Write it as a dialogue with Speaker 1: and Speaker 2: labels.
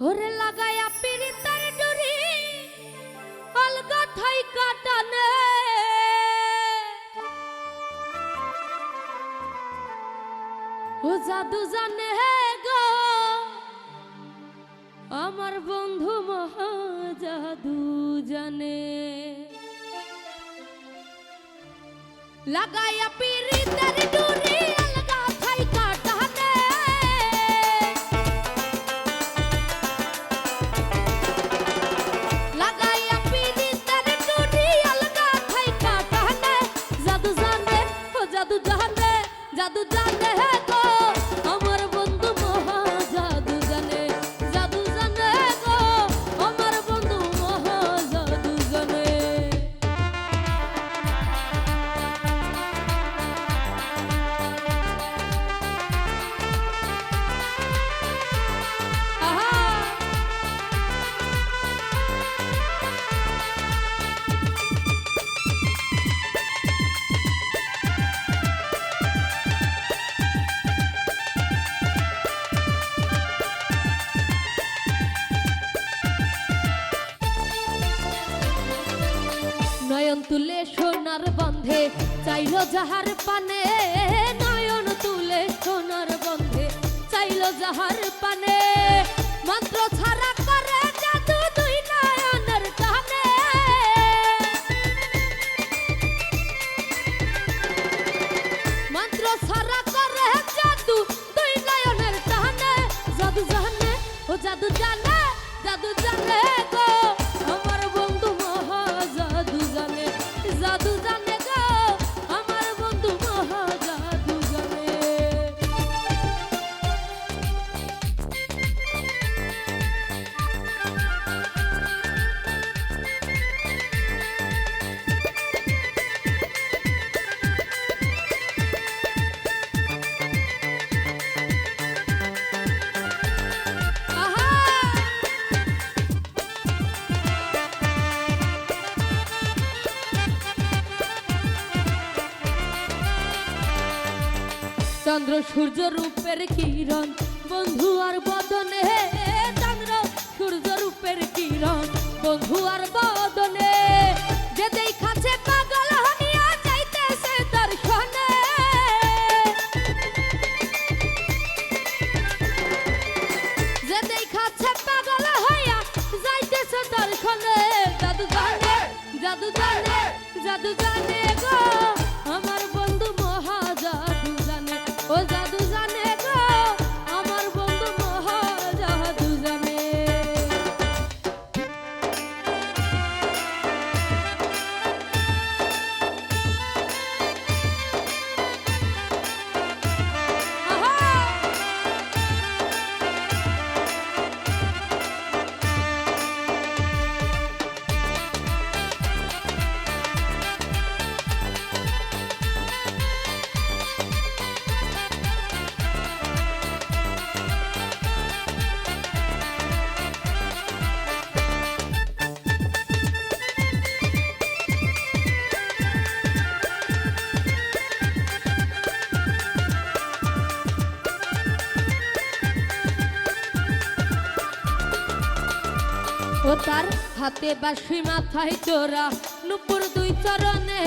Speaker 1: ওরে লাগায়া পিরিতার ডুরি অলগা ঠাই কাটানে ও জাদু জানে গো আমার বন্ধু মহা জাদু জানে লাগায়া পিরিতার ডুরি অলগা ঠাই কাটানে লাগায়া পিরিতার ডুরি অলগা ঠাই কাটানে জাদু জানে ও জাদু জানে জাদু জানে গো আমার বন্ধু মহা জাদু জানে জাদু জানে গো আমার বন্ধু মহা জাদু জানে নয়ন তুলে সোনার বন্ধে চাইলো যাহার পানে নয়ন তুলে সোনার বন্ধে চাইলো যাহার পানে মন্ত্র ছাড়া করে জাদু দুই নয়নের টানে মন্ত্র ছাড়া করে জাদু দুই নয়নের টানে জাদু জানে ও জাদু জানে জাদু জানে গো আমার বন্ধু মহা জাদু জানে জাদু জানে গো আমার বন্ধু মহা জাদু জানে চন্দ্র সূর্য রূপের কিরণ বন্ধু আর বদনে চন্দ্র সূর্য রূপের কিরণ বন্ধু আর বদনে যে দেখাছে পাগল হইয়া যাইতেছে দর্শনে যে দেখাছে পাগল হইয়া যাইতেছে দর্শনে জাদু জানে জাদু জানে জাদু জানে গো আমার বন্ধু মহা জাদু জানে ও জাদু জানে গো আমার বন্ধু মহা জাদু জানে ও তার হাতে বাঁশি মাথায় চোরা নুপুর দুই চরণে